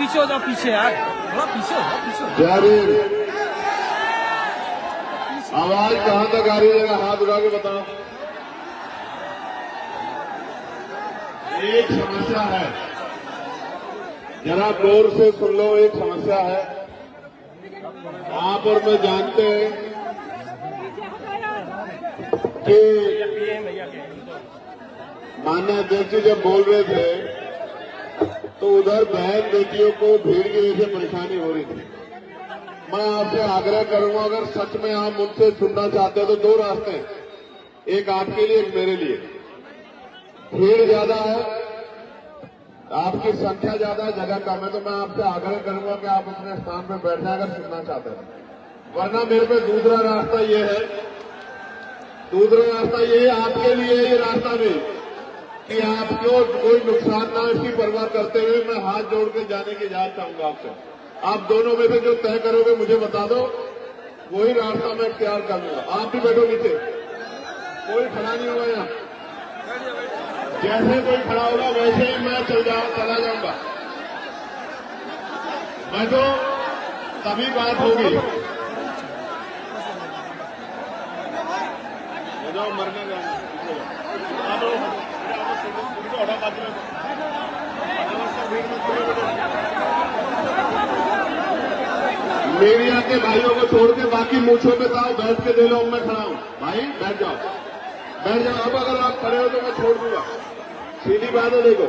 पीछे हो जाओ, पीछे यार, थोड़ा पीछे हो जाओ, पीछे हो जाओ। जयवीर, आवाज कहां तक आ रही है? हाथ उठा के बताओ। एक समस्या है, जरा गौर से सुन लो। एक समस्या है, आप और मैं जानते हैं कि माननीय अध्यक्ष जी जब बोल रहे थे तो उधर बहन बेटियों को भीड़ की वजह से परेशानी हो रही थी। मैं आपसे आग्रह करूंगा, अगर सच में आप मुझसे सुनना चाहते हैं तो दो रास्ते हैं, एक आपके लिए, एक मेरे लिए। भीड़ ज्यादा है, आपकी संख्या ज्यादा है, जगह कम है, तो मैं आपसे आग्रह करूंगा कि आप अपने स्थान पर बैठ जाए अगर सुनना चाहते हैं। वरना मेरे पे दूसरा रास्ता ये है, दूसरा रास्ता ये आपके लिए, ये रास्ता भी कि आपको कोई नुकसान ना हो, इसकी परवाह करते हुए मैं हाथ जोड़ के जाने की इजाजत चाहूंगा आपसे। आप दोनों में से जो तय करोगे मुझे बता दो, वही रास्ता मैं इख्तियार कर लूंगा। आप भी बैठो नीचे, कोई खड़ा नहीं होगा यहाँ। जैसे कोई खड़ा होगा वैसे ही मैं चला जाऊंगा। मैं तो तभी बात होगी। जाओ, मरने जाओ, मीडिया के भाइयों को छोड़ के बाकी मूछों पे ताओ बैठ के दे लो, मैं खड़ा हूं। भाई बैठ जाओ, बैठ जाओ। अब अगर आप खड़े हो तो मैं छोड़ दूंगा, सीधी बात है। देखो,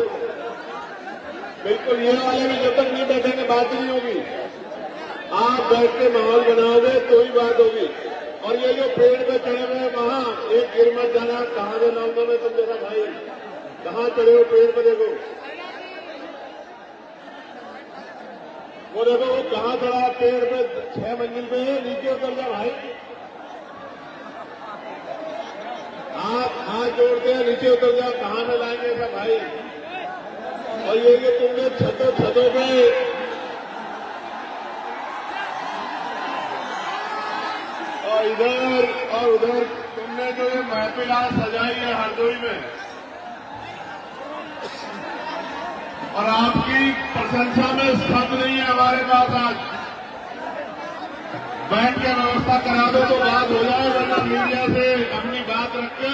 बिल्कुल ये वाले भी जब तक नहीं बैठेंगे बात नहीं होगी। आप बैठ के माहौल बनाओगे तो ही बात होगी। और ये जो पेड़ पे चढ़े हुए वहां एक गिर मत जाना। कहां से नाम मैं तुम जैसा भाई, कहां चढ़े हो पेड़ पे? देखो वो, देखो वो कहां चढ़ा पेड़ पे, 6 मंजिल पे है, नीचे उतर जा भाई। आप हाथ जोड़ते हैं, नीचे उतर जा, कहां से लाएंगे ऐसा भाई? और ये कि तुमने छतों पे और इधर और उधर तुमने जो ये महफिल आज सजाई है हरदोई में, और आपकी प्रशंसा में शब्द नहीं है हमारे पास। आज बैठ के व्यवस्था करा दो तो बात हो जाए, वरना मीडिया से अपनी बात रख के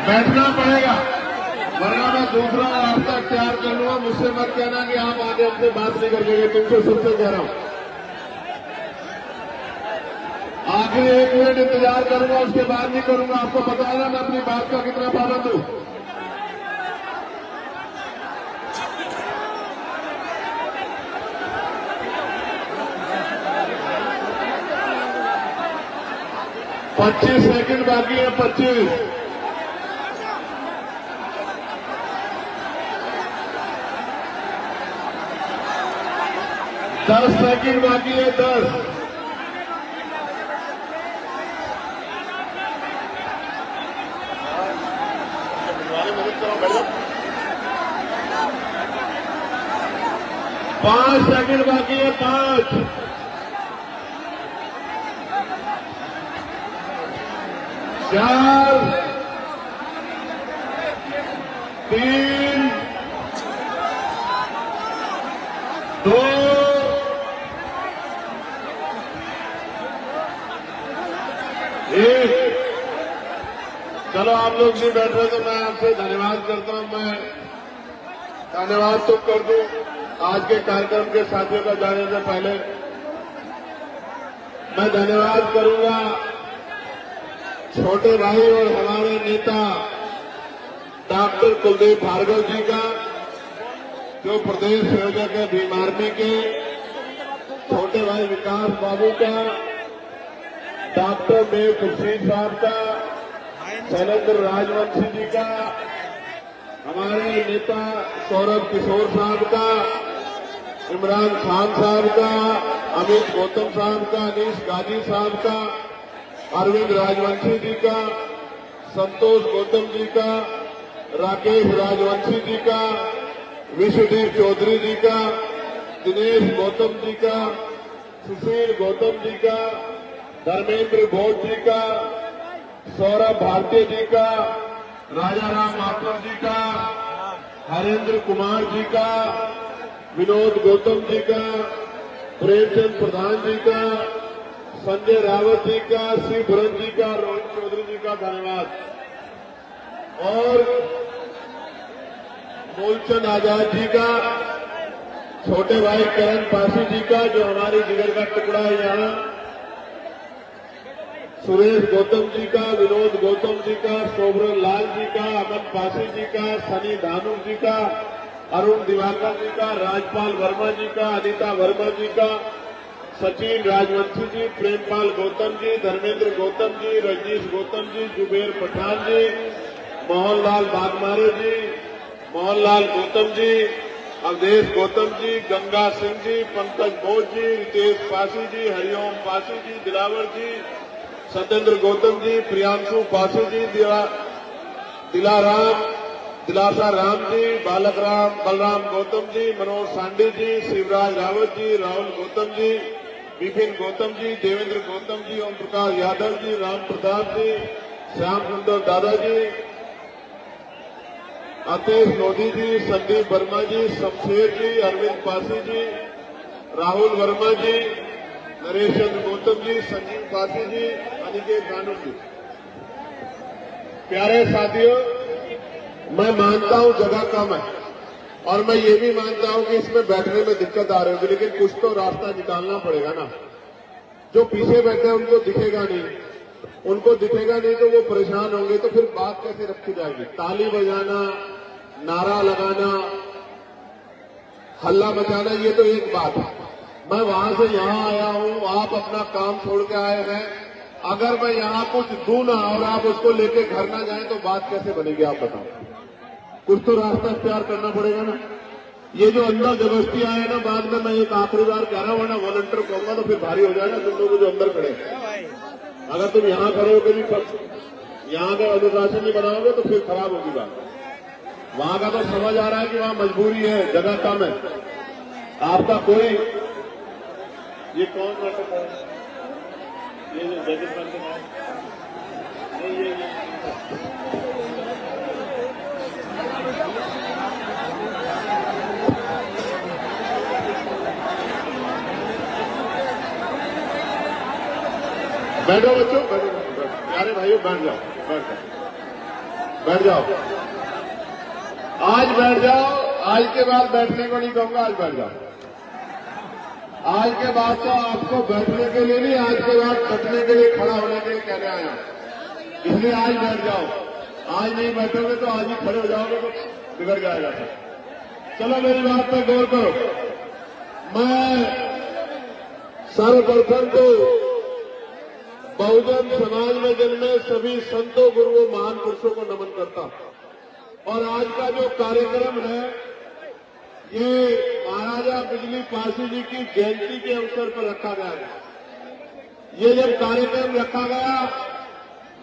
बैठना पड़ेगा, वरना मैं दूसरा रास्ता तैयार कर लूंगा। मुझसे मत कहना कि आप आगे हमसे बात नहीं कर सके, तुमसे सबसे कह रहा हूं। आखिर 1 मिनट इंतजार करूंगा, उसके बाद नहीं करूंगा। आपको पता है ना मैं अपनी बात का कितना पाबंद हूं। पच्चीस सेकंड बाकी है, 25। दस सेकंड बाकी है, 10। पांच सेकंड बाकी है, 5, 4, 3, 2, 1। चलो आप लोग नहीं बैठ रहे तो मैं आपसे धन्यवाद करता हूं। मैं धन्यवाद तो कर दूं आज के कार्यक्रम के साथियों का जाने से पहले। मैं धन्यवाद करूंगा छोटे भाई और हमारे नेता डॉक्टर कुलदीप भार्गव जी का, जो प्रदेश संयोजक है भीम आर्मी के, छोटे भाई विकास बाबू का, डॉक्टर देव खुर्शीद साहब का, शैलेंद्र राजवंशी जी का, हमारे नेता सौरभ किशोर साहब का, इमरान खान साहब का, अमित गौतम साहब का, अनीश गाजी साहब का, अरविंद राजवंशी जी का, संतोष गौतम जी का, राकेश राजवंशी जी का, विश्वदेव चौधरी जी का, दिनेश गौतम जी का, सुशील गौतम जी का, धर्मेंद्र घोष जी का, सौरभ भारती जी का, राजा राम माथुर जी का, हरेंद्र कुमार जी का, विनोद गौतम जी का, प्रेमचंद प्रधान जी का, संजय रावत जी का, श्री भुरन जी का, रोहित चौधरी जी का धन्यवाद। और मूलचंद आजाद जी का, छोटे भाई करण पासी जी का जो हमारी जिगर का टुकड़ा है यहाँ, सुरेश गौतम जी का, विनोद गौतम जी का, शोभरन लाल जी का, अमन पासी जी का, सनी धानु जी का, अरुण दिवाकर जी का, राजपाल वर्मा जी का, अनिता वर्मा जी का, सचिन राजवंशी जी, प्रेमपाल गौतम जी, धर्मेंद्र गौतम जी, रजनीश गौतम जी, जुबेर पठान जी, मोहनलाल बागमारे जी, मोहनलाल गौतम जी, अवधेश गौतम जी, गंगा सिंह जी, पंकज बोस जी, रितेश पासी जी, हरिओम पासी जी, दिलावर जी, सत्येंद्र गौतम जी, प्रियांशु पासी जी, दिलासा राम जी, बालक राम बलराम गौतम जी, मनोज सांडी जी, शिवराज रावत जी, राहुल गौतम जी, विपिन गौतम जी, देवेंद्र गौतम जी, ओम प्रकाश यादव जी, राम प्रताप जी, श्याम सुंदर दादा जी, अतेश लोधी जी, संदीप वर्मा जी, शमशेर जी, अरविंद पासी जी, राहुल वर्मा जी, नरेश चंद्र गौतम जी, संजीव पासी जी, अनिकेत कानू जी। प्यारे साथियों, मैं मानता हूं जगह कम है और मैं ये भी मानता हूं कि इसमें बैठने में दिक्कत आ रही होगी, लेकिन कुछ तो रास्ता निकालना पड़ेगा ना। जो पीछे बैठे हैं उनको दिखेगा नहीं, उनको दिखेगा नहीं तो वो परेशान होंगे, तो फिर बात कैसे रखी जाएगी। ताली बजाना, नारा लगाना, हल्ला मचाना, ये तो एक बात है। मैं वहां से यहां आया हूं, आप अपना काम छोड़ के आए हैं। अगर मैं यहां कुछ दूं ना और आप उसको लेके घर ना जाएं तो बात कैसे बनेगी, आप बताओ। कुछ तो रास्ता इख्तियार करना पड़ेगा ना। ये जो अंदर जबरदस्ती आए ना, बाद में मैं एक आखिरी बार कह रहा हूं, वरना वॉलंटियर कहूंगा तो फिर भारी हो जाएगा तुम लोग जो अंदर खड़े। अगर तुम यहां खड़े होकर भी यहां का अनुशासन नहीं बनाओगे तो फिर खराब होगी बात। वहां का तो समझ आ रहा है कि वहां मजबूरी है, जगह कम है। आपका कोई ये कौन नाटक है, ये जो जगत नाटक है, ये बैठो बच्चों, बैठो, प्यारे भाइयों बैठ जाओ, बैठ जाओ, आज बैठ जाओ। आज के बाद बैठने को नहीं कहूंगा, आज बैठ जाओ। आज के बाद तो आपको बैठने के लिए नहीं, आज के बाद बैठने के लिए, खड़ा होने के लिए कहने आया, इसलिए आज बैठ जाओ। आज नहीं बैठोगे तो आज ही खड़े हो जाओगे तो बिगड़ जाएगा सब। चलो मेरी बात पर गौर करो। मैं सर्वप्रथम तो बहुजन समाज में जन्मे सभी संतों, गुरुओं, महान पुरुषों को नमन करता हूं। और आज का जो कार्यक्रम है, ये महाराजा बिजली पासी जी की जयंती के अवसर पर रखा गया है। ये जब कार्यक्रम रखा गया,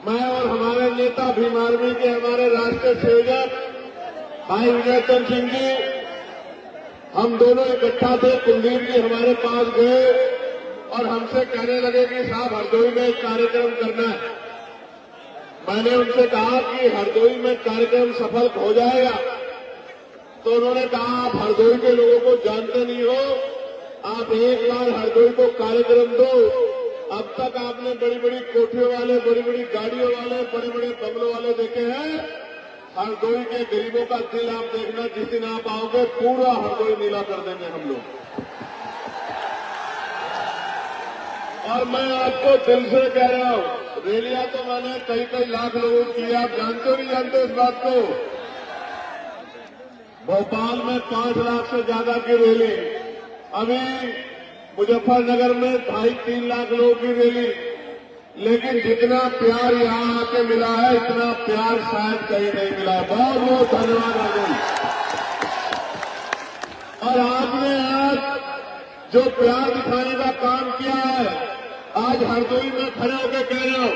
मैं और हमारे नेता भीम आर्मी के हमारे राष्ट्रीय संयोजक भाई विजय चंद्र सिंह जी, हम दोनों इकट्ठा थे। कुलदीप जी हमारे पास गए और हमसे कहने लगे कि साहब हरदोई में एक कार्यक्रम करना है। मैंने उनसे कहा कि हरदोई में कार्यक्रम सफल हो जाएगा, तो उन्होंने कहा आप हरदोई के लोगों को जानते नहीं हो, आप एक बार हरदोई को कार्यक्रम दो। अब तक आपने बड़ी बड़ी कोठियों वाले, बड़ी बड़ी गाड़ियों वाले, बड़े बड़े बंगलों वाले देखे हैं। हरदोई के गरीबों का दिल आप देखना, जिस दिन आप आओगे पूरा हरदोई नीला कर देंगे हम लोग। और मैं आपको दिल से कह रहा हूं, रैलियां तो मैंने कई कई लाख लोगों की, आप जानते हो नहीं जानते इस बात को। भोपाल में 5 लाख से ज्यादा की रैली, अभी मुजफ्फरनगर में 2.5-3 लाख लोगों की रैली। लेकिन जितना प्यार यहां आके मिला है, इतना प्यार शायद कहीं नहीं मिला। बहुत बहुत धन्यवाद राजन। और आपने आज जो प्यार दिखाने का काम किया है, आज हरदोई में खड़े होकर कह रहे हो,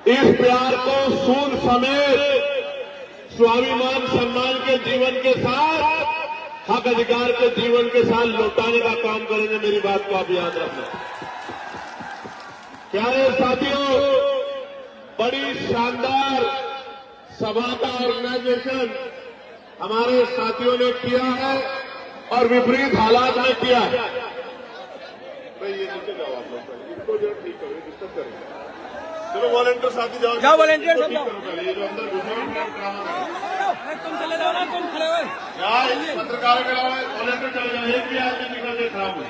इस प्यार को सूद समेत स्वाभिमान सम्मान के जीवन के साथ, हक अधिकार के जीवन के साथ लौटाने का काम करेंगे। मेरी बात को आप याद रखना। प्यारे साथियों, बड़ी शानदार सभा का ऑर्गेनाइजेशन हमारे साथियों ने किया है और विपरीत हालात में किया है। भाई ये नीचे जाओ आप लोग, इसको जो ठीक करो, डिस्टर्ब करेंगे। चलो वॉलंटियर साथी जाओ, क्या वॉलंटियर सब जाओ, ये जो अंदर तुम चले जाओ ना, तुम खड़े हुए यार पत्रकारों के अलावा वॉलंटियर चले जाओ, एक भी आदमी निकल के खड़ा हुआ।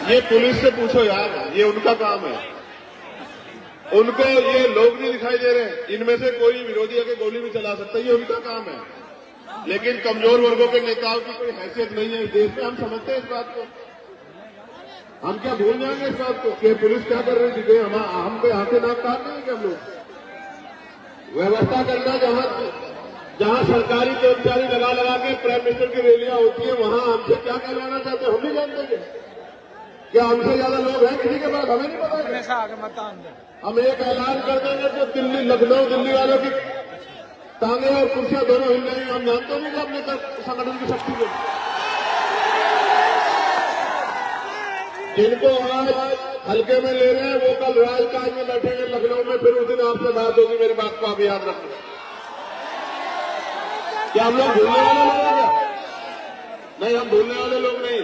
ये पुलिस से पूछो यार, ये उनका काम है, उनको ये लोग नहीं दिखाई दे रहे, इनमें से कोई विरोधी आके गोली भी चला सकता है, ये उनका काम है। लेकिन कमजोर वर्गों के नेताओं की कोई हैसियत नहीं है इस देश में, हम समझते हैं इस बात को। हम क्या भूल जाएंगे इस बात को कि पुलिस क्या कर रही थी? हम पे आंखें नाक काट नहीं है कि हम लोग व्यवस्था करना, जहां सरकारी कर्मचारी लगा के प्राइम मिनिस्टर की रैलियां होती है, वहां हमसे क्या कहलाना चाहते हैं हम नहीं जानते क्या हमसे ज्यादा लोग हैं किसी के पास? हमें नहीं पता। हम एक ऐलान कर देंगे तो दिल्ली, लखनऊ, दिल्ली वालों की टांगे और कुर्सियां दोनों हिल जाएंगी। हम जानते नहीं कि अपने संगठन की शक्ति को, जिनको आज हल्के में ले रहे हैं वो कल राजकाज में बैठेंगे लखनऊ में, फिर उस दिन आपसे बात होगी। मेरी बात को आप याद रखना। क्या हम लोग भूलने वाले लोग हैं? नहीं, हम भूलने वाले लोग नहीं।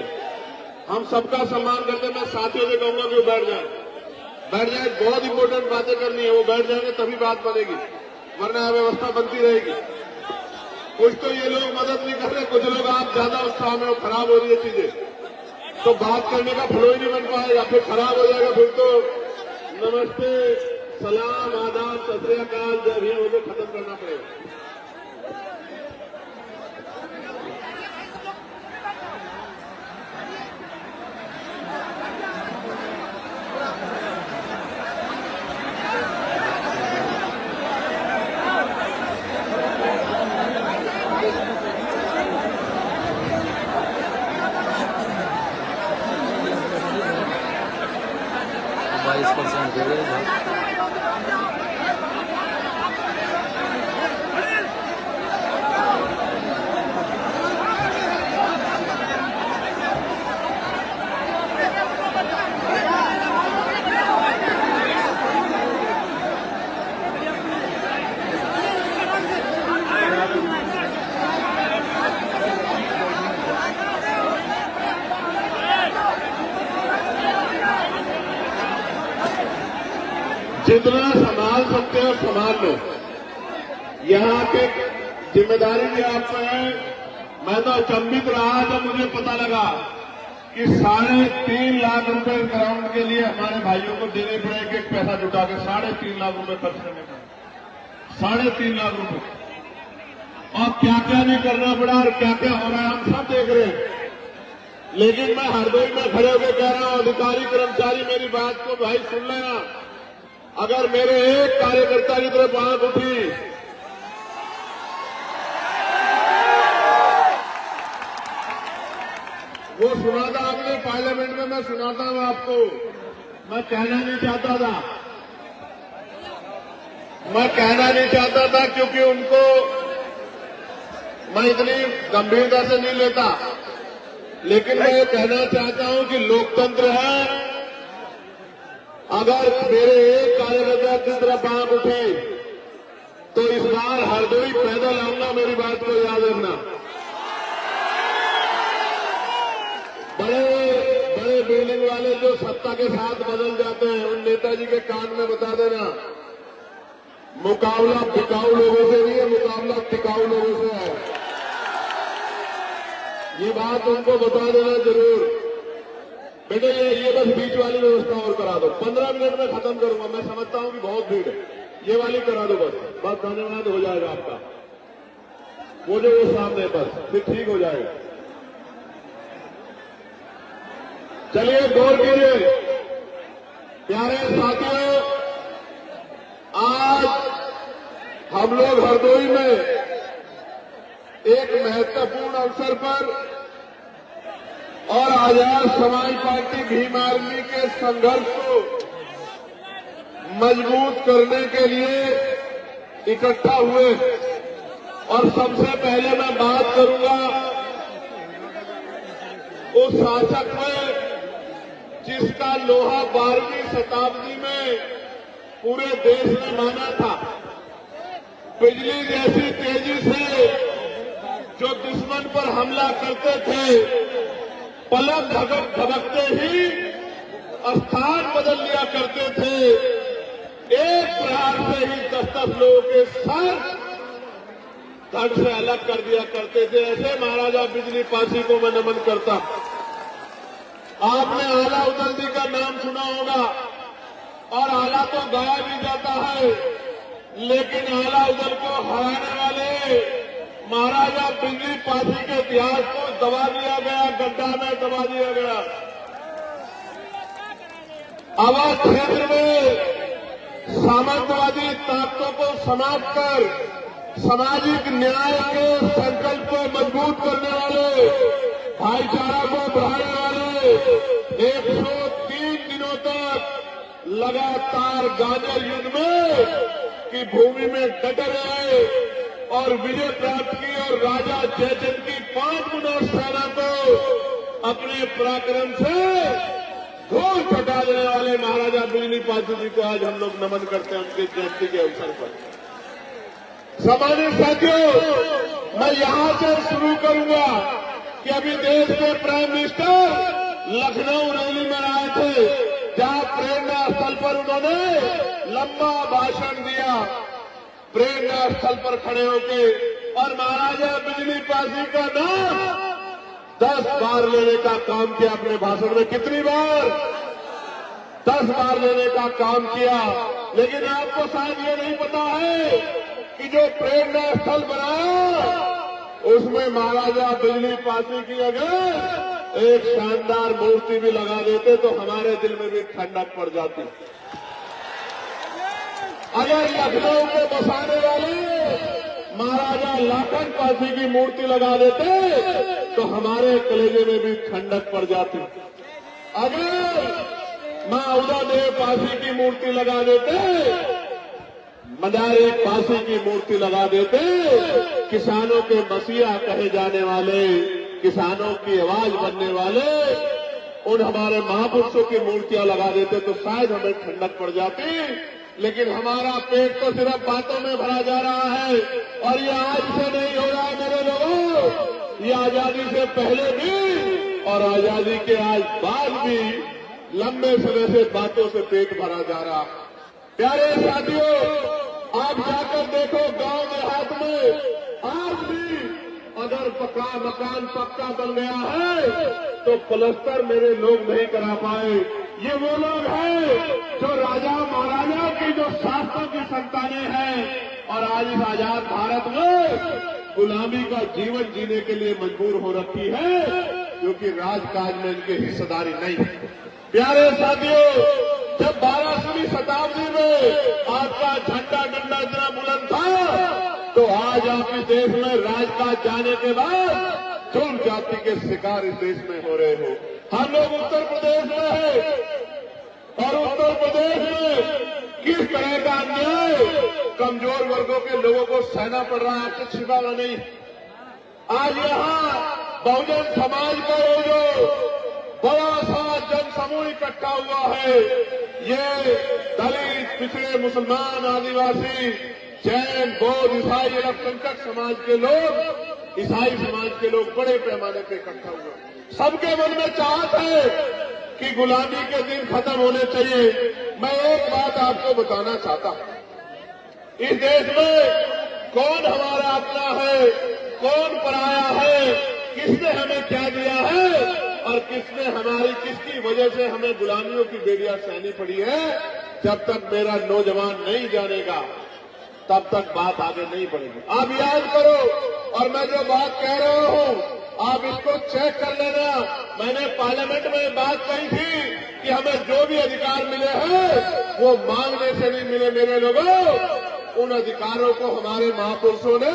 हम सबका सम्मान करते हैं। मैं साथियों से कहूंगा कि वो बैठ जाए। बहुत इंपॉर्टेंट बातें करनी है, वो बैठ जाएंगे तभी बात बनेगी, वरना अव्यवस्था बनती रहेगी। कुछ तो ये लोग मदद नहीं कर रहे, कुछ लोग आप ज्यादा उत्साह में, खराब हो रही है चीजें, तो बात करने का फ्लो ही नहीं बन पाएगा, फिर खराब हो जाएगा। फिर तो नमस्ते, सलाम, आदाब, सत श्री अकाल, जय भीम होकर खत्म करना पड़ेगा। जितना संभाल सकते हो संभाल लो। यहाँ की जिम्मेदारी भी आप पे है। मैं तो अचंभित रहा जब मुझे पता लगा कि 3.5 लाख रुपए ग्राउंड के लिए हमारे भाइयों को देने पड़े, एक पैसा जुटा के 3.5 लाख रुपए खर्च करने पड़े। 3.5 लाख रुपए, और क्या क्या नहीं करना पड़ा और क्या क्या हो रहा है हम सब देख रहे हैं। लेकिन मैं हरदोई में खड़े होकर कह रहा हूं, अधिकारी कर्मचारी मेरी बात को भाई सुन लेना। अगर मेरे एक कार्यकर्ता की तरफ आंख उठी, वो सुना था आपने पार्लियामेंट में, मैं सुनाता हूं आपको। मैं कहना नहीं चाहता था क्योंकि उनको मैं इतनी गंभीरता से नहीं लेता, लेकिन मैं ये कहना चाहता हूं कि लोकतंत्र है। अगर मेरे एक कार्यकर्ता की तरफ आंख उठी तो इस बार हरदोई पैदल आऊंगा, मेरी बात को याद रखना। बड़े बिल्डिंग वाले जो सत्ता के साथ बदल जाते हैं, उन नेताजी के कान में बता देना, मुकाबला टिकाऊ लोगों से नहीं है, मुकाबला टिकाऊ लोगों से है। ये बात उनको बता देना जरूर। बेटे ये बस बीच वाली व्यवस्था और करा दो, 15 मिनट में खत्म करूंगा। मैं समझता हूं कि बहुत भीड़ है, ये वाली करा दो बस धन्यवाद हो जाएगा आपका। वो जो वो सामने बस फिर ठीक हो जाएगा। चलिए गौर कीजिए प्यारे साथियों, आज हम लोग हरदोई में एक महत्वपूर्ण अवसर पर और आजाद समाज पार्टी भीम आर्मी के संघर्ष को मजबूत करने के लिए इकट्ठा हुए। और सबसे पहले मैं बात करूंगा उस शासक में जिसका लोहा 12वीं शताब्दी में पूरे देश ने माना था। बिजली जैसी तेजी से जो दुश्मन पर हमला करते थे, पलक झपकते ही स्थान बदल लिया करते थे। एक प्रहार से ही 10-10 लोगों के सर धड़ से अलग कर दिया करते थे। ऐसे महाराजा बिजली पासी को मैं नमन करता। आपने आला उदल जी का नाम सुना होगा, और आला तो गाया भी जाता है, लेकिन आला उदल को हराने वाले महाराजा बिजली पासी के इतिहास को दबा दिया गया, गड्ढा में दबा दिया गया। अवध क्षेत्र में सामंतवादी ताकतों को समाप्त कर सामाजिक न्याय के संकल्प को मजबूत करने वाले, भाईचारा को बढ़ाने वाले 103 दिनों तक लगातार गाजर युद्ध में की भूमि में डटे रहे और विजय प्राप्त की, और राजा जयचंद की 5 गुना सेना को अपने पराक्रम से धूल छटा देने वाले महाराजा बिजली पासी जी को आज हम लोग नमन करते हैं उनके जयंती के अवसर पर। सामान्य साथियों, मैं यहां से शुरू करूंगा कि अभी देश के प्राइम मिनिस्टर लखनऊ रैली में आए थे, जहां प्रेरणा स्थल पर उन्होंने लंबा भाषण दिया। प्रेरणा स्थल पर खड़े होके और महाराजा बिजली पासी का नाम 10 बार लेने का काम किया अपने भाषण में। कितनी बार? 10 बार लेने का काम किया। लेकिन आपको शायद ये नहीं पता है कि जो प्रेरणा स्थल बनाया उसमें महाराजा बिजली पासी की अगर एक शानदार मूर्ति भी लगा देते तो हमारे दिल में भी ठंडक पड़ जाती। अगर लखनऊ को बसाने वाले महाराजा लाखन पासी की मूर्ति लगा देते तो हमारे कलेजे में भी ठंडक पड़ जाती। अगर मां उदयदेव पासी की मूर्ति लगा देते, मदारी पासी की मूर्ति लगा देते, किसानों के मसीहा कहे जाने वाले, किसानों की आवाज बनने वाले उन हमारे महापुरुषों की मूर्तियां लगा देते तो शायद हमें ठंडक पड़ जाती। लेकिन हमारा पेट तो सिर्फ बातों में भरा जा रहा है, और ये आज से नहीं हो रहा है मेरे लोगों, ये आजादी से पहले भी और आजादी के आज बाद भी लंबे समय से बातों से पेट भरा जा रहा। प्यारे साथियों, आप जाकर देखो गांव देहात में आज भी अगर मकान पक्का बन गया है तो प्लस्तर मेरे लोग नहीं करा पाए। ये वो लोग हैं जो राजा महाराजा की जो शास्त्रों की संतानें हैं और आज इस आजाद भारत में गुलामी का जीवन जीने के लिए मजबूर हो रखी है, क्योंकि राजकाज में इनकी हिस्सेदारी नहीं है। प्यारे साथियों, जब 12वीं शताब्दी में आपका झंडा डंडा इतना बुलंद था, तो आज आप इस देश में राजकाज जाने के बाद जुल्म जाति के शिकार इस देश में हो रहे हो। हम लोग उत्तर प्रदेश में हैं, और उत्तर प्रदेश में किस तरह का अन्याय कमजोर वर्गों के लोगों को सहना पड़ रहा है, आपसे छिपाना नहीं। आज यहाँ बहुजन समाज का ये जो बड़ा सा जन समूह इकट्ठा हुआ है, ये दलित, पिछड़े, मुसलमान, आदिवासी, जैन, बौद्ध, ईसाई, अल्पसंख्यक समाज के लोग, ईसाई समाज के लोग बड़े पैमाने पर इकट्ठा हुए। सबके मन में चाहत है कि गुलामी के दिन खत्म होने चाहिए। मैं एक बात आपको बताना चाहता हूं, इस देश में कौन हमारा अपना है, कौन पराया है, किसने हमें क्या दिया है और किसने किसकी वजह से हमें गुलामियों की बेड़ियां सहनी पड़ी है, जब तक मेरा नौजवान नहीं जानेगा तब तक बात आगे नहीं बढ़ेगी। आप याद करो, और मैं जो बात कह रहा हूं आप इसको चेक कर लेना। मैंने पार्लियामेंट में बात कही थी कि हमें जो भी अधिकार मिले हैं वो मांगने से नहीं मिले मेरे लोगों। उन अधिकारों को हमारे महापुरुषों ने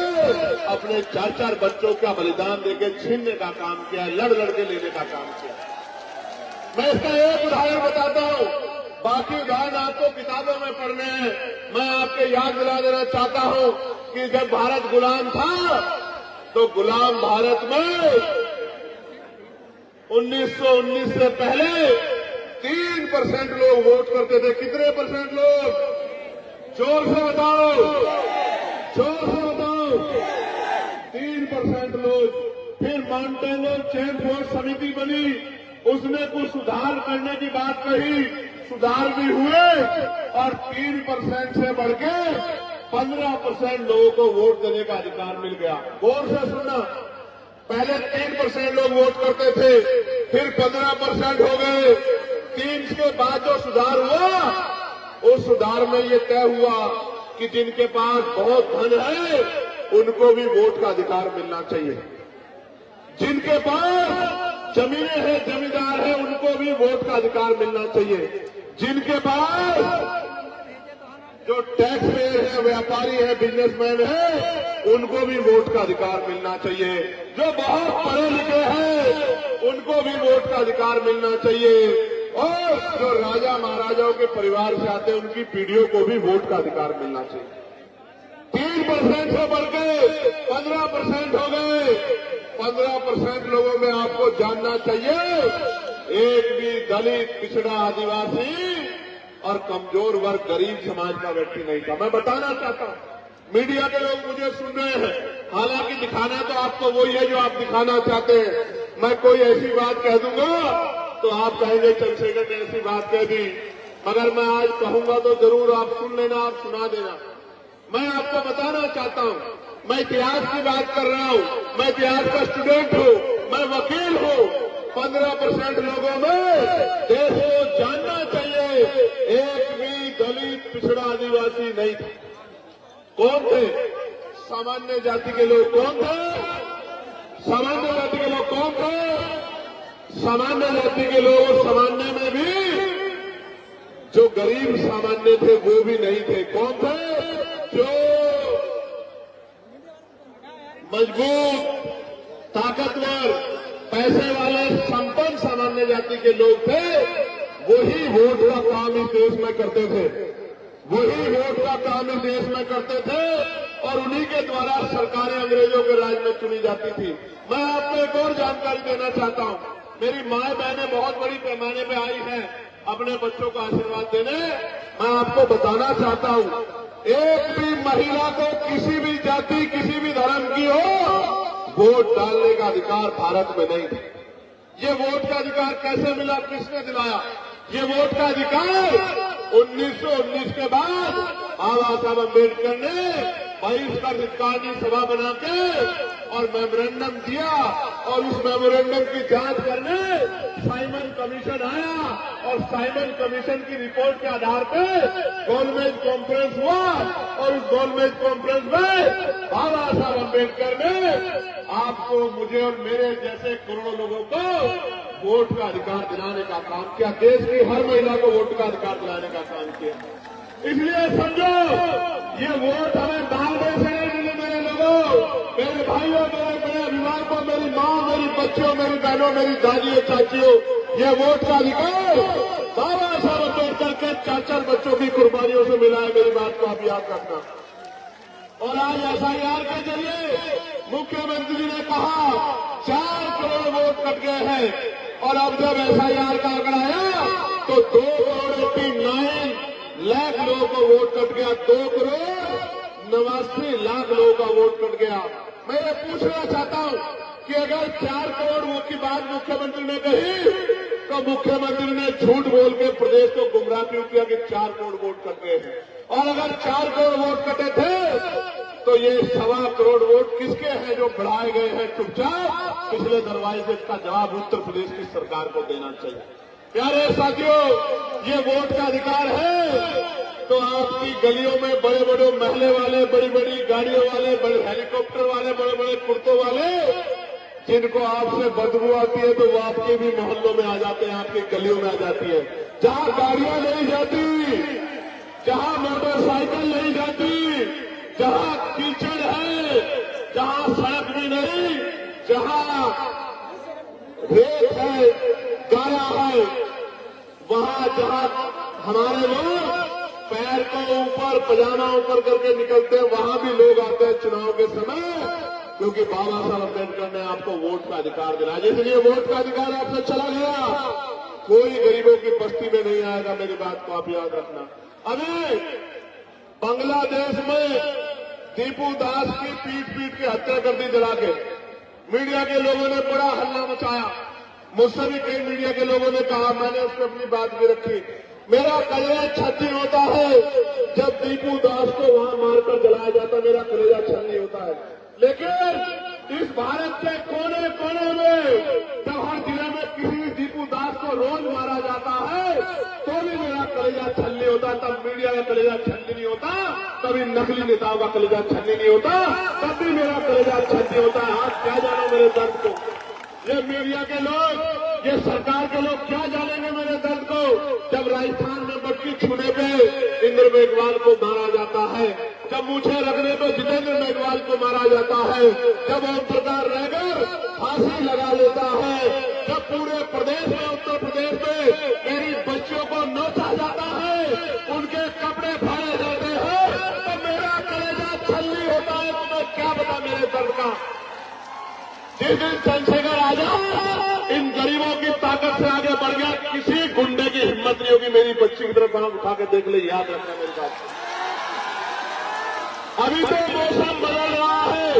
अपने 4-4 बच्चों का बलिदान देके छीनने का काम किया, लड़ के लेने का काम किया। मैं इसका एक उदाहरण बताता हूं, बाकी उदाहरण आपको किताबों में पढ़ने हैं। मैं आपको याद दिला देना चाहता हूं कि जब भारत गुलाम था तो गुलाम भारत में 1919 से पहले 3% लोग वोट करते थे। कितने परसेंट लोग? जोर से बताओ, जोर से बताओ। 3% लोग। फिर माउंटेन चेन वोट समिति बनी, उसने कुछ सुधार करने की बात कही, सुधार भी हुए और 3% से बढ़ के 15% लोगों को वोट देने का अधिकार मिल गया। गौर से सुनना, पहले 3% लोग वोट करते थे, फिर 15% हो गए। 3 के बाद जो सुधार हुआ, उस सुधार में ये तय हुआ कि जिनके पास बहुत धन है उनको भी वोट का अधिकार मिलना चाहिए। जिनके पास जमीनें हैं, जमींदार है, उनको भी वोट का अधिकार मिलना चाहिए। जिनके पास जो टैक्स पेयर है, व्यापारी है, बिजनेसमैन है, उनको भी वोट का अधिकार मिलना चाहिए। जो बहुत पढ़े लिखे हैं उनको भी वोट का अधिकार मिलना चाहिए। और जो राजा महाराजाओं के परिवार से आते हैं उनकी पीढ़ियों को भी वोट का अधिकार मिलना चाहिए। 3% से बढ़ के 15% हो गए। 15% लोगों में आपको जानना चाहिए, एक भी दलित, पिछड़ा, आदिवासी और कमजोर वर्ग, गरीब समाज का व्यक्ति नहीं था। मैं बताना चाहता हूं, मीडिया के लोग मुझे सुन रहे हैं, हालांकि दिखाना तो आपको वही है जो आप दिखाना चाहते हैं। मैं कोई ऐसी बात कह दूंगा तो आप कहेंगे चंद्रशेखर ने ऐसी बात कह दी, मगर मैं आज कहूंगा तो जरूर आप सुन लेना, आप सुना देना। मैं आपको बताना चाहता हूं, मैं इतिहास की बात कर रहा हूं, मैं इतिहास का स्टूडेंट हूं, मैं वकील हूं। 15% लोगों में देश को जानना चाहिए, एक भी दलित, पिछड़ा, आदिवासी नहीं थे। कौन थे? सामान्य जाति के लोग। कौन थे? सामान्य जाति के लोग कौन थे? सामान्य जाति के लोग, सामान्य में भी जो गरीब सामान्य थे वो भी नहीं थे। कौन थे? जो मजबूत, ताकतवर, पैसे वाले, संपन्न सामान्य जाति के लोग थे, वही वोट का काम इस देश में करते थे। वही वोट का काम इस देश में करते थे और उन्हीं के द्वारा सरकारें अंग्रेजों के राज में चुनी जाती थी। मैं आपको एक और जानकारी देना चाहता हूं। मेरी माए बहनें बहुत बड़ी पैमाने पे आई हैं अपने बच्चों को आशीर्वाद देने। मैं आपको बताना चाहता हूं, एक भी महिला को किसी भी जाति, किसी भी धर्म की हो, वोट डालने का अधिकार भारत में नहीं है। ये वोट का अधिकार कैसे मिला? किसने दिलाया? ये वोट का अधिकार 1919 के बाद बाबा साहब अम्बेडकर ने बहिष्कार अधिकारी सभा बना के और मेमोरेंडम दिया और उस मेमोरेंडम की जांच करने साइमन कमीशन आया और साइमन कमीशन की रिपोर्ट के आधार पर गोलमेज कॉन्फ्रेंस हुआ और उस गोलमेज कॉन्फ्रेंस में बाबा साहब अम्बेडकर ने आपको, मुझे और मेरे जैसे करोड़ों लोगों को वोट का अधिकार दिलाने का काम किया। देश की हर महिला को वोट का अधिकार दिलाने का काम किया। इसलिए समझो, ये वोट हमें मांगने से नहीं मिले। मेरे लोगों, मेरे भाइयों, मेरे अभिभावकों, मेरी माँ, मेरी बच्चियों, मेरी बहनों, मेरी दादियों, चाचियों, ये वोट का अधिकार बाबा साहब अम्बेडकर के 4 बच्चों की कुर्बानियों से मिला है। मेरी बात को आप याद रखना। और आज एसआईआर के जरिए मुख्यमंत्री जी ने कहा 4 करोड़ वोट कट गए हैं और अब जब एसआईआर का आंकड़ा आया तो 2.89 लाख लोगों को वोट कट गया। 2.89 लाख लोगों का वोट कट गया। मैं ये पूछना चाहता हूं कि अगर 4 करोड़ वोट की बात मुख्यमंत्री ने कही तो मुख्यमंत्री ने झूठ बोल के प्रदेश को गुमराह क्यों किया कि 4 करोड़ वोट कट गए हैं? और अगर 4 करोड़ वोट कटे थे तो ये 1.25 करोड़ वोट किसके हैं जो बढ़ाए गए हैं चुपचाप पिछले दरवाजे से? इसका जवाब उत्तर प्रदेश की सरकार को देना चाहिए। प्यारे साथियों, ये वोट का अधिकार है तो आपकी गलियों में बड़े बड़े महले वाले, बड़ी बड़ी गाड़ियों वाले, बड़े हेलीकॉप्टर वाले, बड़े बड़े कुर्तों वाले, जिनको आपसे बदबू आती है तो वो आपके भी मोहल्लों में आ जाते हैं, आपकी गलियों में आ जाती है। जहां गाड़ियां नहीं जाती, जहां मोटरसाइकिल नहीं जाती, जहां कीचड़ है, जहां सड़क भी नहीं, जहां रेत है, गारा है, वहां जहां हमारे लोग पैर पैर को ऊपर पजामा ऊपर करके निकलते हैं, वहां भी लोग आते हैं चुनाव के समय, क्योंकि बाबा साहब अम्बेडकर ने आपको वोट का अधिकार दिलाया। इसलिए वोट का अधिकार आपसे चला गया, कोई गरीबों की बस्ती में नहीं आएगा। मेरी बात को आप याद रखना। अभी बांग्लादेश में दीपू दास की पीट के हत्या कर दी जला के। मीडिया के लोगों ने बड़ा हल्ला मचाया, मुझसे भी कई मीडिया के लोगों ने कहा, मैंने उस पर अपनी बात भी रखी। मेरा कलेजा छन्नी होता है जब दीपू दास को वहां मारकर जलाया जाता, मेरा कलेजा छन्नी होता है। लेकिन इस भारत के कोने कोने में जब हर जिले में किसी भी दीपू दास को रोज मारा जाता है तो भी मेरा कलेजा छन्नी होता। तब मीडिया का कलेजा छन्नी नहीं होता, कभी नकली नेताओं का कलेजा छन्नी नहीं होता, तब भी मेरा कलेजा छन्नी होता है। आप क्या जानो मेरे दर्द को? ये मीडिया के लोग, ये सरकार के लोग क्या जानेंगे मेरे दर्द को? जब राजस्थान में मटकी छूने पे इंद्र मेघवाल को मारा जाता है, जब मूछे रखने पे जितेंद्र मेघवाल को मारा जाता है, जब ओम प्रकाश रहकर फांसी लगा लेता है, जब पूरे प्रदेश में, उत्तर प्रदेश में मेरी बच्चियों को नोचा जाता है, उनके कपड़े फाड़े जाते हैं, तो मेरा कलेजा छल्ली होता है। तो मैं क्या बता मेरे दर्द का? जिस दिन चंद्रशेखर आजाद इन गरीबों की ताकत से आगे बढ़ गया, किसी गुंडे की हिम्मत नहीं होगी मेरी बच्ची की तरफ हाथ उठा के देख ले। याद रखना मेरी बात। अभी तो मौसम बदल रहा है,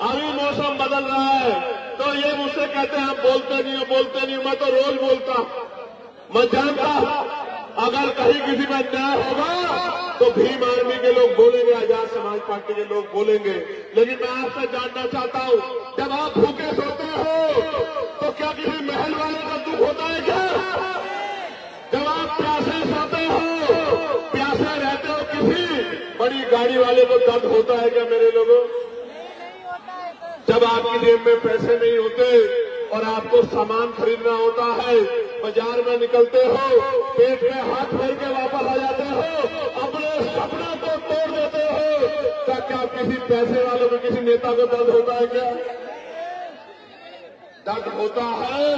अभी मौसम बदल रहा है, तो ये मुझसे कहते हैं आप बोलते नहीं हो, बोलते नहीं। मैं तो रोज बोलता, मैं जानता अगर कहीं किसी में अन्याय होगा तो भीम आर्मी के लोग बोलेंगे, आजाद समाज पार्टी के लोग बोलेंगे। लेकिन मैं आपसे जानना चाहता हूं, जब आप भूखे सोते हो तो क्या किसी महल वाले का दुख होता है क्या? जब आप प्यासे सोते हो, प्यासे रहते हो, किसी बड़ी गाड़ी वाले को दर्द होता है क्या मेरे लोगों? जब आपकी जेब में पैसे नहीं होते और आपको सामान खरीदना होता है, बाजार में निकलते हो, पेट में हाथ भर के वापस आ जाते हो, अपने सपनों को तोड़ देते हो, क्या किसी पैसे वाले को, किसी नेता को दर्द होता है क्या? दर्द होता है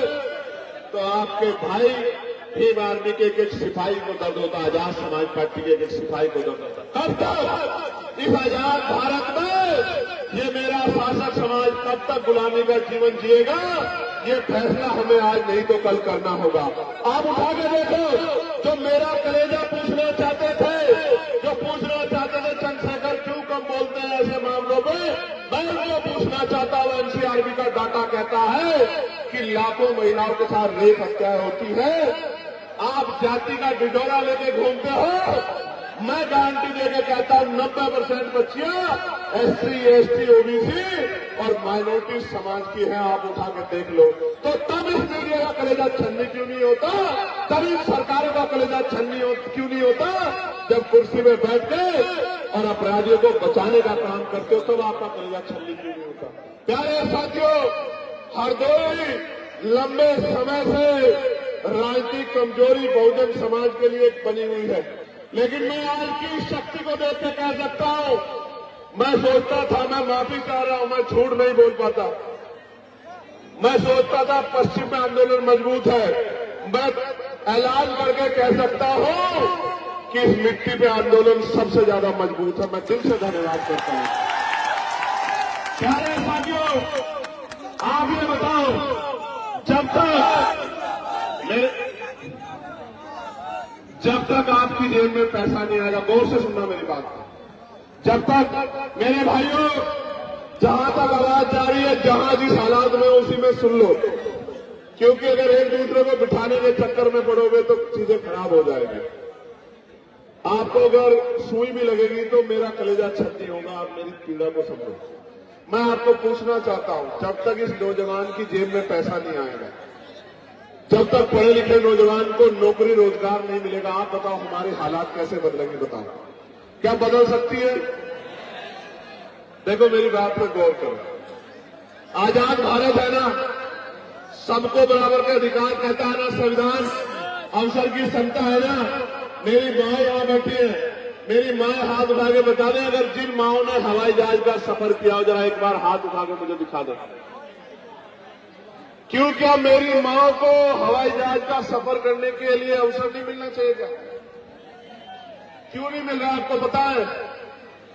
तो आपके भाई भीम आर्मी के एक सिपाही को दर्द होता है, आजाद समाज पार्टी के एक सिपाही को दर्द होता है। कब तक इस आजाद भारत में ये मेरा शासक समाज कब तक गुलामी का जीवन जिएगा? ये फैसला हमें आज नहीं तो कल करना होगा। आप उठा के देखो, जो मेरा कलेजा पूछना चाहते थे, जो पूछना चाहते थे चंद्रशेखर क्यों कम बोलते हैं ऐसे मामलों में, मैं उनको पूछना चाहता हूं। एनसीआरबी का डाटा कहता है कि लाखों महिलाओं के साथ रेप हत्याएं होती है। आप जाति का डिडोरा लेके घूमते हो, मैं गारंटी देके कहता हूं 90% बच्चियां SC, ST, OBC और माइनॉरिटी समाज की हैं। आप उठा के देख लो। तो तब इस मीडिया का कलेजा छन्नी क्यों नहीं होता? तब इस सरकारों का कलेजा छन्नी क्यों नहीं होता? जब कुर्सी में बैठ के और अपराधियों को बचाने का काम करते हो तब आपका कलेजा छन्नी क्यों नहीं होता? प्यारे साथियों, हरदोई लंबे समय से राजनीतिक कमजोरी बहुजन समाज के लिए बनी हुई है, लेकिन मैं आज की शक्ति को देख के कह सकता हूं, मैं सोचता था, मैं माफी चाह रहा हूं, मैं झूठ नहीं बोल पाता। मैं सोचता था पश्चिम में आंदोलन मजबूत है, मैं ऐलान करके कह सकता हूं कि इस मिट्टी पे आंदोलन सबसे ज्यादा मजबूत है। मैं दिल से धन्यवाद करता हूं। प्यारे साथियों, आप ये बताओ, जब तक आपकी जेब में पैसा नहीं आएगा, गौर से सुनना मेरी बात, जब तक मेरे भाइयों, जहां तक आवाज जा रही है, जहां जिस हालात में उसी में सुन लो, क्योंकि अगर एक दूसरे को बिठाने के चक्कर में पड़ोगे तो चीजें खराब हो जाएगी। आपको अगर सुई भी लगेगी तो मेरा कलेजा छत्ती होगा, आप मेरी पीड़ा को समझो। मैं आपको पूछना चाहता हूं, जब तक इस नौजवान की जेब में पैसा नहीं आएगा, जब तक पढ़े लिखे नौजवान को नौकरी रोजगार नहीं मिलेगा, आप बताओ हमारे हालात कैसे बदलेंगे? बताओ, क्या बदल सकती है? देखो मेरी बात पर गौर करो। आजाद भारत है ना, सबको बराबर के अधिकार कहता है ना संविधान, अवसर की क्षमता है ना। मेरी माँ यहां बैठी है, मेरी माँ हाथ उठा के बता दें, अगर जिन माओं ने हवाई जहाज का सफर किया हो, जरा एक बार हाथ उठा के मुझे दिखा दें। क्यों, क्या मेरी मां को हवाई जहाज का सफर करने के लिए अवसर नहीं मिलना चाहिए क्या? क्यों नहीं मिल रहा आपको पता है?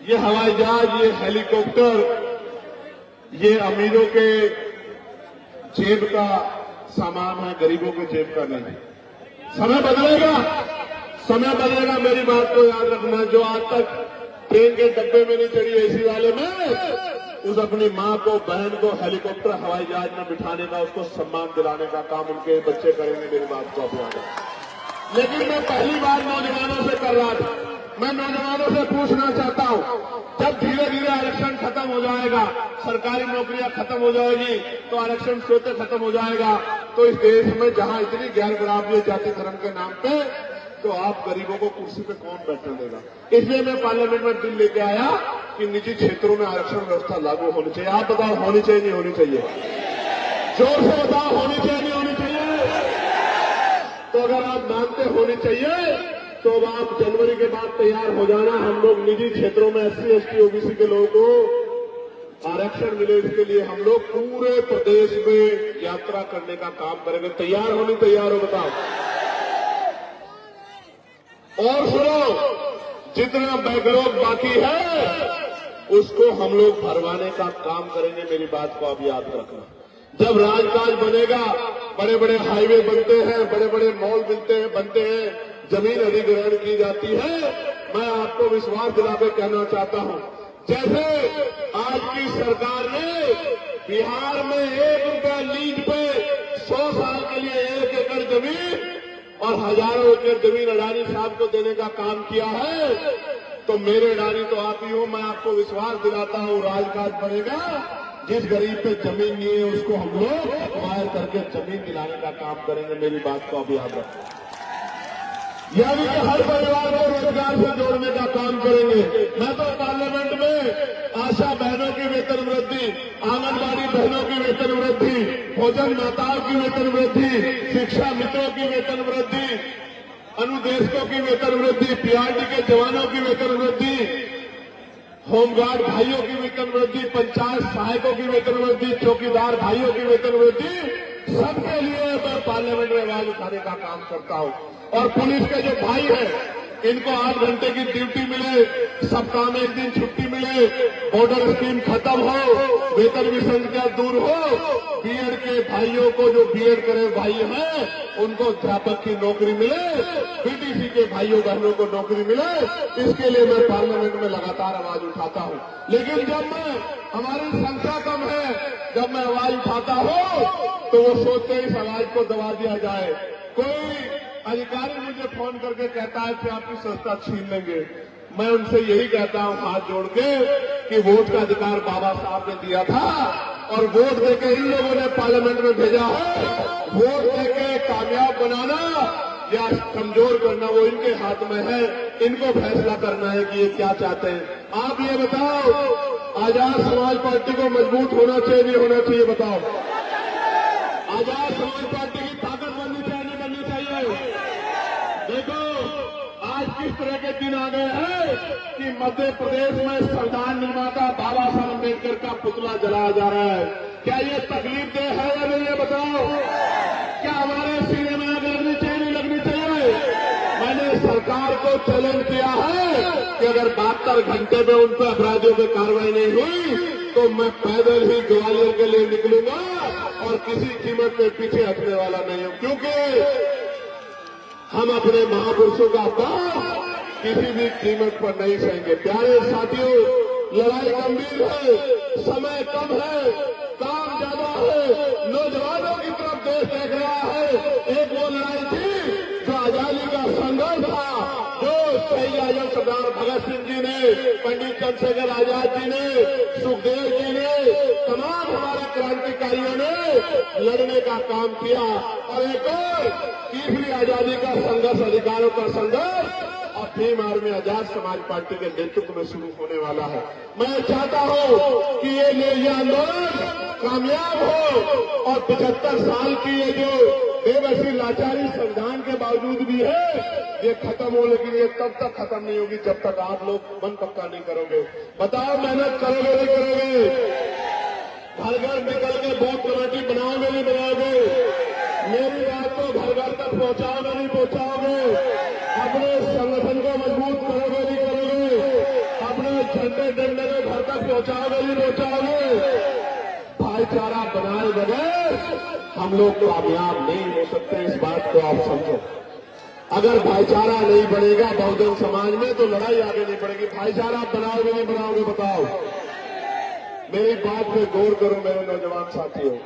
ये हवाई जहाज, ये हेलीकॉप्टर, ये अमीरों के जेब का सामान है, गरीबों के जेब का नहीं। समय बदलेगा, समय बदलेगा, मेरी बात को याद रखना। जो आज तक ट्रेन के डब्बे में नहीं चढ़ी एसी वाले में, उस अपनी माँ को, बहन को हेलीकॉप्टर, हवाई जहाज में बिठाने का, उसको सम्मान दिलाने का काम उनके बच्चे करेंगे। मेरी बात को अपना। लेकिन मैं पहली बार नौजवानों से कर रहा था, मैं नौजवानों से पूछना चाहता हूं, जब धीरे धीरे आरक्षण खत्म हो जाएगा, सरकारी नौकरियां खत्म हो जाएगी, तो आरक्षण स्वतः खत्म हो जाएगा, तो इस देश में जहां इतनी गैर बराबरी जाति धर्म के नाम पे, तो आप गरीबों को कुर्सी पे कौन बैठने देगा? इसलिए मैं पार्लियामेंट में बिल लेके आया कि निजी क्षेत्रों में आरक्षण व्यवस्था लागू होनी चाहिए। आप बताओ, होनी चाहिए नहीं होनी चाहिए? जोर से बताओ, होनी चाहिए नहीं होनी चाहिए? तो अगर आप मानते होनी चाहिए, तो अब आप जनवरी के बाद तैयार हो जाना। हम लोग निजी क्षेत्रों में SC, ST, OBC के लोगों को आरक्षण मिले, इसके लिए हम लोग पूरे प्रदेश में यात्रा करने का काम करेंगे। तैयार होनी, तैयार हो? बताओ। और सुनो, जितना बैकलॉग बाकी है उसको हम लोग भरवाने का काम करेंगे। मेरी बात को आप याद रखना। जब राजकाज बनेगा, बड़े बड़े हाईवे बनते हैं, बड़े बड़े मॉल बनते हैं, जमीन अधिग्रहण की जाती है, मैं आपको विश्वास दिला के कहना चाहता हूं, जैसे आज की सरकार ने बिहार में 1 रुपया लीज पे 100 साल के लिए 1 एकड़ जमीन और हजारों एकड़ जमीन अडानी साहब को देने का काम किया है, तो मेरे अडानी तो आप ही हो। मैं आपको विश्वास दिलाता हूं, राजकाज बनेगा, जिस गरीब पे जमीन नहीं है उसको हम लोग एक्वायर करके जमीन दिलाने का काम करेंगे। मेरी बात को आप याद रखें। यानी कि हर परिवार को रोजगार से जोड़ने का काम करेंगे। मैं तो पार्लियामेंट में आशा बहनों की वेतन वृद्धि, आंगनबाड़ी बहनों की वेतन वृद्धि, भोजन माताओं की वेतन वृद्धि, शिक्षा मित्रों की वेतन वृद्धि, अनुदेशकों की वेतन वृद्धि, PRD के जवानों की वेतन वृद्धि, होमगार्ड भाइयों की वेतन वृद्धि, पंचायत सहायकों की वेतन वृद्धि, चौकीदार भाइयों की वेतन वृद्धि, सबके लिए मैं पार्लियामेंट में आवाज उठाने का काम करता हूं। और पुलिस के जो भाई हैं, इनको 8 घंटे की ड्यूटी मिले, सप्ताह में 1 दिन छुट्टी मिले, बॉर्डर स्कीम खत्म हो, वेतन विसंख्या दूर हो, बीएड के भाइयों को, जो बीएड करे भाई हैं, उनको अध्यापक की नौकरी मिले, BTC के भाइयों बहनों को नौकरी मिले, इसके लिए मैं पार्लियामेंट में लगातार आवाज उठाता हूं। लेकिन जब हमारी संख्या कम है, जब मैं आवाज उठाता हूं, तो वो सोचते हैं इस आवाज को दबा दिया जाए। कोई अधिकारी मुझे फोन करके कहता है कि आपकी संस्था छीन लेंगे। मैं उनसे यही कहता हूं हाथ जोड़ के कि वोट का अधिकार बाबा साहब ने दिया था और वोट देके इन लोगों ने पार्लियामेंट में भेजा है। वोट देके कामयाब बनाना या कमजोर करना वो इनके हाथ में है। इनको फैसला करना है कि ये क्या चाहते हैं। आप ये बताओ, आजाद समाज पार्टी को मजबूत होना चाहिए नहीं होना चाहिए? बताओ। आजाद समाज पार्टी की ताकत बननी चाहिए नहीं बननी चाहिए? देखो आज किस तरह के दिन आ गए हैं कि मध्य प्रदेश में संविधान निर्माता बाबा साहब अम्बेडकर का पुतला जलाया जा रहा है। क्या ये तकलीफ दे है या नहीं, ये बताओ? क्या हमारे सीने में आग लगनी चाहिए नहीं लगनी चाहिए? मैंने सरकार को चैलेंज किया है कि अगर 72 घंटे में उन पर अपराधियों पर कार्रवाई नहीं हुई तो मैं पैदल ही ग्वालियर के लिए निकलूंगा और किसी कीमत पे पीछे हटने वाला नहीं हूं, क्योंकि हम अपने महापुरुषों का अपमान किसी भी कीमत पर नहीं सहेंगे। प्यारे साथियों, लड़ाई गंभीर है, समय कम है, काम ज्यादा है, नौजवानों की तरफ देश देख रहा है। एक वो लड़ाई थी जो आजादी का संघर्ष था, जो शहीद आजम सरदार भगत सिंह जी ने, पंडित चंद्रशेखर आजाद जी ने, सुखदेव जी ने, तमाम हमारे क्रांतिकारियों ने लड़ने का काम किया। और एक और तीसरी आजादी का संघर्ष, अधिकारों का संघर्ष अब भीम आर्मी आजाद समाज पार्टी के नेतृत्व में शुरू होने वाला है। मैं चाहता हूं कि ये आंदोलन कामयाब हो और 75 साल की ये जो बेबसी लाचारी संविधान के बावजूद भी है, ये खत्म हो। लेकिन ये तब तक खत्म नहीं होगी जब तक आप लोग मन पक्का नहीं करोगे। बताओ, मेहनत करोगे नहीं करोगे? घर घर निकल के बूथ कमेटी बनाओगे नहीं बनाओगे? मेरी बात को घर घर तक पहुंचाओगे नहीं पहुंचाओगे? अपने संगठन को मजबूत करोगे झंडे डंडे को घर तक पहुंचाओगे नहीं पहुंचाओगे? भाईचारा बनाए बगैर हम लोग कामयाब नहीं हो सकते, इस बात को आप समझो। अगर भाईचारा नहीं बनेगा बहुजन समाज में तो लड़ाई आगे नहीं बढ़ेगी। भाईचारा बनाओगे नहीं बनाओगे बताओ? मेरी बात पे गौर करो मेरे नौजवान साथियों।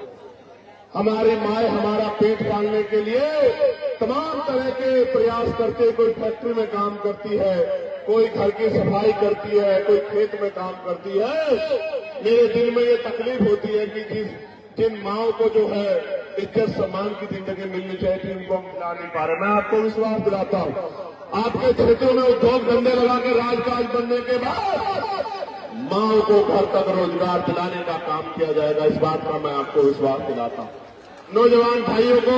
हमारी माए हमारा पेट पालने के लिए तमाम तरह के प्रयास करते हैं। कोई फैक्ट्री में काम करती है, कोई घर की सफाई करती है, कोई खेत में काम करती है। मेरे दिल में ये तकलीफ होती है कि जिन माओं को जो है इज्जत सम्मान की जिंदगी मिलनी चाहिए थी, उनको हम मिला नहीं पा रहे। मैं आपको विश्वास दिलाता हूं, आपके क्षेत्रों में उद्योग धंधे लगाकर राजकाज बनने के बाद माओं को घर तक रोजगार दिलाने का काम किया जाएगा। इस बात का मैं आपको विश्वास दिलाता हूं। नौजवान भाइयों को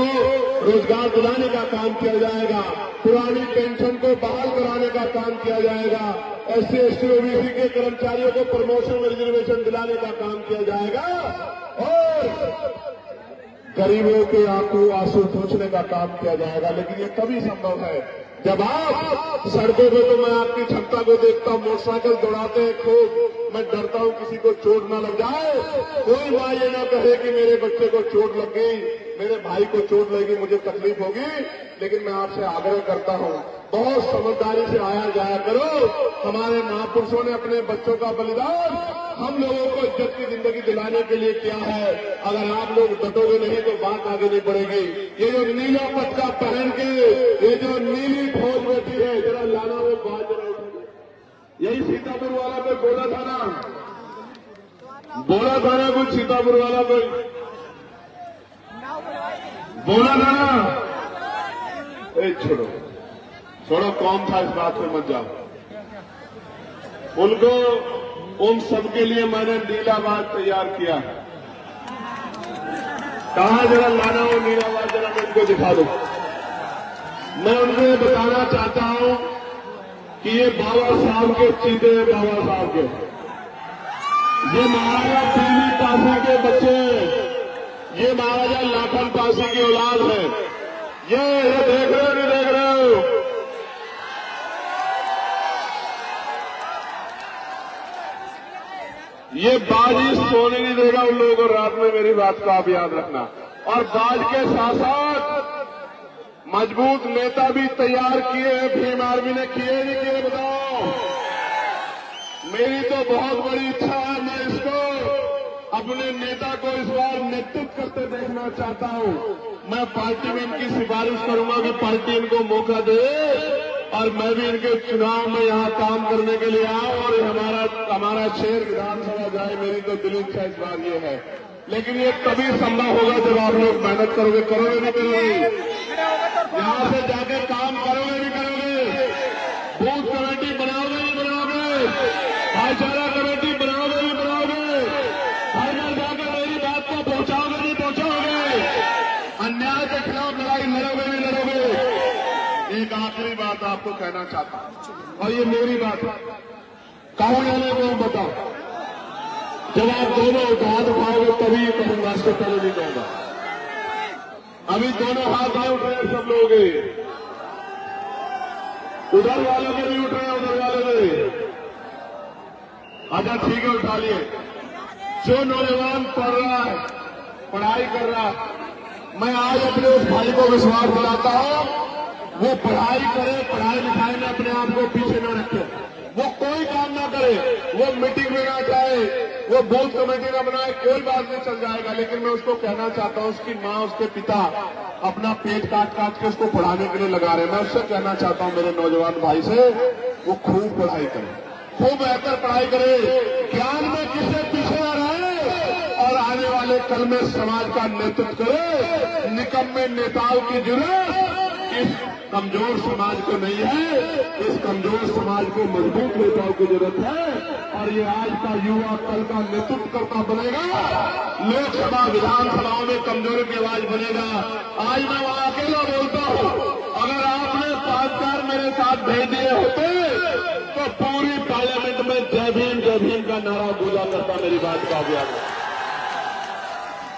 रोजगार दिलाने का काम किया जाएगा। पुरानी पेंशन को बहाल कराने का काम किया जाएगा। SC ST OBC के कर्मचारियों को प्रमोशन में रिजर्वेशन दिलाने का काम किया जाएगा और गरीबों के आंसू पोंछने का काम किया जाएगा। लेकिन ये तभी संभव है जब आप सड़कों पे, तो मैं आपकी क्षमता को देखता हूं, मोटरसाइकिल दौड़ाते हैं खूब। मैं डरता हूं किसी को चोट ना लग जाए। कोई मां ये ना कहे कि मेरे बच्चे को चोट लग गई, मेरे भाई को चोट लगी, मुझे तकलीफ होगी। लेकिन मैं आपसे आग्रह करता हूं, बहुत समझदारी से आया जाया करो। हमारे महापुरुषों ने अपने बच्चों का बलिदान हम लोगों को इज्जत की जिंदगी दिलाने के लिए किया है। अगर आप लोग डटोगे नहीं तो बात आगे नहीं बढ़ेगी। ये जो नीला पटका पहन के ये जो नीली फौज बैठी है, जरा लाना वो बात जरा उठेगी। यही सीतापुर वाला कोई बोला था ना कुछ सीतापुर वाला कोई बोला था ना। छोड़ो कौन था, इस बात में मत जाओ। उनको उन सबके लिए मैंने नीलावाज तैयार किया। कहा जरा लाना वो नीलावाज, जरा मैं इनको दिखा दूं। मैं उनको ये बताना चाहता हूं कि ये बाबा साहब के चीते हैं, बाबा साहब के। ये महाराजा पीली पासी के बच्चे हैं, ये महाराजा लाखन पासी की औलाद है। ये देख रहे हो नहीं देख रहे हो? ये बाजी सोने नहीं देगा उन लोगों को रात में, मेरी बात को आप याद रखना। और बाज के साथ साथ मजबूत नेता भी तैयार किए हैं। भीम आर्मी ने किए नहीं किए बताओ? मेरी तो बहुत बड़ी इच्छा है, मैं इसको अपने नेता को इस बार नेतृत्व करते देखना चाहता हूं। मैं पार्टी में इनकी सिफारिश करूंगा कि पार्टी इनको मौका दे और मैं भी इनके चुनाव में यहाँ काम करने के लिए आऊं और हमारा शहर विधानसभा जाए। मेरी तो दिली इच्छा इस बार ये है। लेकिन ये तभी संभव होगा जब आप लोग मेहनत करोगे नहीं करोगे? यहाँ से जाके काम करोगे नहीं करोगे? बूथ कमेटी बनाओगे नहीं बनाओगे? भाईचारा कमेटी बनाओगे नहीं बनाओगे? घर घर जाकर मेरी बात को पहुंचाओगे नहीं पहुंचाओगे? अन्याय के खिलाफ लड़ाई लड़ोगे नहीं लड़ोगे? एक आखिरी बात आपको कहना चाहता हूं, और ये मेरी बात है, कहा जाने को बताओ। जब आप दोनों हाथ उठाओगे तभी कहूंगा, इससे पहले नहीं कहूंगा। अभी दोनों हाथ नहीं उठ रहे सब लोग, उधर वालों के भी उठ रहे हैं, उधर वाले के। अच्छा ठीक है, उठा लिए। जो नौजवान पढ़ रहा है, पढ़ाई कर रहा है, मैं आज अपने उस भाई को विश्वास दिलाता हूं, वो पढ़ाई करे, पढ़ाई लिखाई में अपने आप को पीछे न रखे, वो कोई काम ना करे, वो मीटिंग में ना जाए, वो बूथ कमेटी ना बनाए, कोई बात नहीं, चल जाएगा। लेकिन मैं उसको कहना चाहता हूं, उसकी माँ उसके पिता अपना पेट काट काट के उसको पढ़ाने के लिए लगा रहे हैं। मैं उससे कहना चाहता हूं मेरे नौजवान भाई से, वो खूब पढ़ाई करे, खूब बेहतर पढ़ाई करे, ज्ञान में किससे पीछे न रहे और आने वाले कल में समाज का नेतृत्व करे। निकम्मे नेताओं की जरूरत इस कमजोर समाज को नहीं है, इस कमजोर समाज को मजबूत नेताओं की जरूरत है। और ये आज का युवा कल का नेतृत्व करता बनेगा, लोकसभा विधानसभाओं में कमजोरों की आवाज बनेगा। आज मैं वहां अकेला बोलता हूं, अगर आपने 5 मेरे साथ भेज दिए होते तो पूरी पार्लियामेंट में जय भीम का नारा गूंजा करता। मेरी बात का अभियान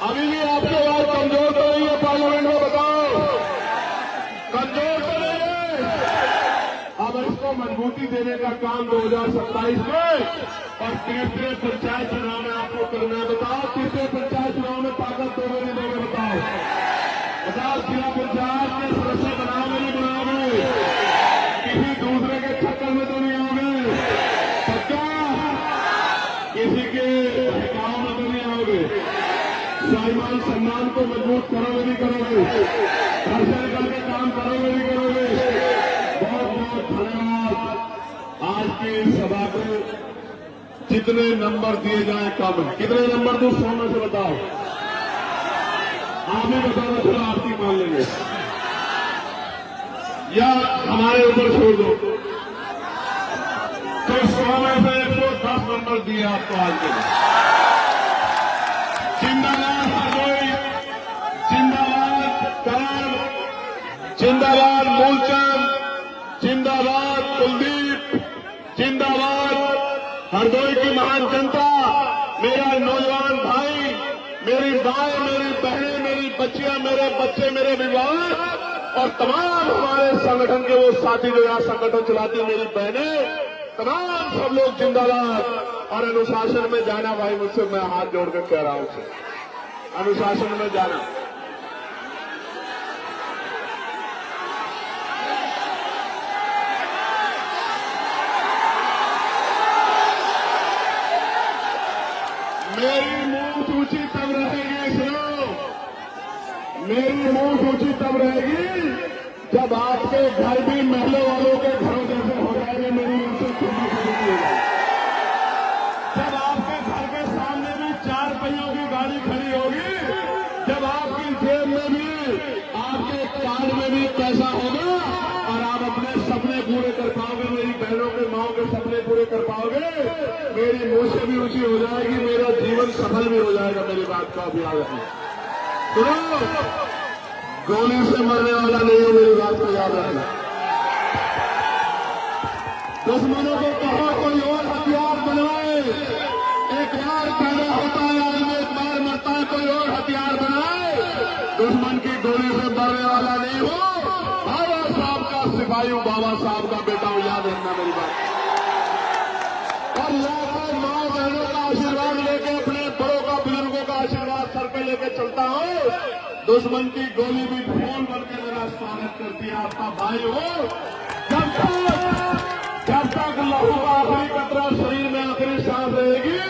अभी भी आपकी आवाज कमजोर तो नहीं है पार्लियामेंट में, बताओ कमजोर तो नहीं है? अब इसको को मजबूती देने का काम 2027 में और तीसरे पंचायत चुनाव में आपको करना है। बताओ तीसरे पंचायत चुनाव में ताकत दोगे नहीं दोगे? बताओ जिला पंचायत के सदस्य बनाओगे नहीं बनाओगे? किसी दूसरे के चक्कर में तो नहीं आओगे? पक्का? किसी के ठिकानों में तो नहीं आओगे? स्वाभिमान सम्मान को मजबूत करोगे नहीं करोगे? घर से निकल के काम करोगे नहीं करोगे? बहुत बहुत धन्यवाद। आज की इस सभा को जितने नंबर दिए जाए कम है। कितने नंबर दूं 100 में से बताओ? आप ही बताओ, थोड़ा आरती मान लेंगे या हमारे ऊपर छोड़ दो। तो 100 में से 110 नंबर दिए आपको आज के लिए। जिंदाबाद हरदोई, जिंदाबाद करण, जिंदाबाद मूलचंद, जिंदाबाद कुलदीप, जिंदाबाद हरदोई की महान जनता, मेरा नौजवान भाई, मेरी माए, मेरी बहनें, मेरी बच्चियां, मेरे बच्चे, मेरे विवाह और तमाम हमारे संगठन के वो साथी जो यहाँ संगठन चलाती हैं, मेरी बहनें, तमाम सब लोग जिंदाबाद। और अनुशासन में जाना भाई, मुझसे मैं हाथ जोड़कर कह रहा हूं उसे, अनुशासन में जाना। मेरी मुंह सूची तब रहेगी, सुनो, मेरी मुंह सूची तब रहेगी जब आपके घर भी महलों वालों के घरों जैसे हो जाएंगे। मेरी मुंह से खुली शुरू होगा जब आपके घर के सामने भी 4 पहियों की गाड़ी खड़ी होगी, जब आपकी जेब में भी, आपके कार्ड में भी पैसा होगा और आप अपने सपने पूरे कर पाओगे, मेरी बहनों के माओ के सपने पूरे कर पाओगे। मेरी मुंह से भी ऊंची हो जाएगी, मेरा जीवन सफल भी हो जाएगा। मेरी बात को आप याद रखना। सुनो, गोली से मरने वाला नहीं हो, मेरी बात को याद रखना। दुश्मनों को कहो कोई और हथियार बनवाए। एक बार पैदा होता है आदमी, एक बार मरता है, कोई और हथियार बनाए। दुश्मन की गोली से मरने वाला नहीं हो। बाबा साहब का सिपाही हूं, बाबा साहब का बेटा हूं, याद रखना मेरी बात। और लाखों माँ बहनों का आशीर्वाद लेके, अपने बड़ों का, बुजुर्गों का आशीर्वाद सर पे लेके चलता हूं। दुश्मन की गोली भी फोन करके मेरा स्वागत करती है। आपका भाई हो, जब तक लहू का आखिरी कतरा शरीर में, आखिरी सांस रहेगी,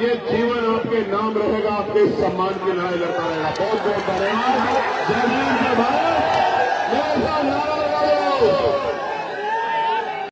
ये जीवन आपके नाम रहेगा, आपके सम्मान की लड़ाई लड़ता रहेगा। बहुत बहुत धन्यवाद। जय हिंद, जय भारत। मेरे साथ नारा लगाओ।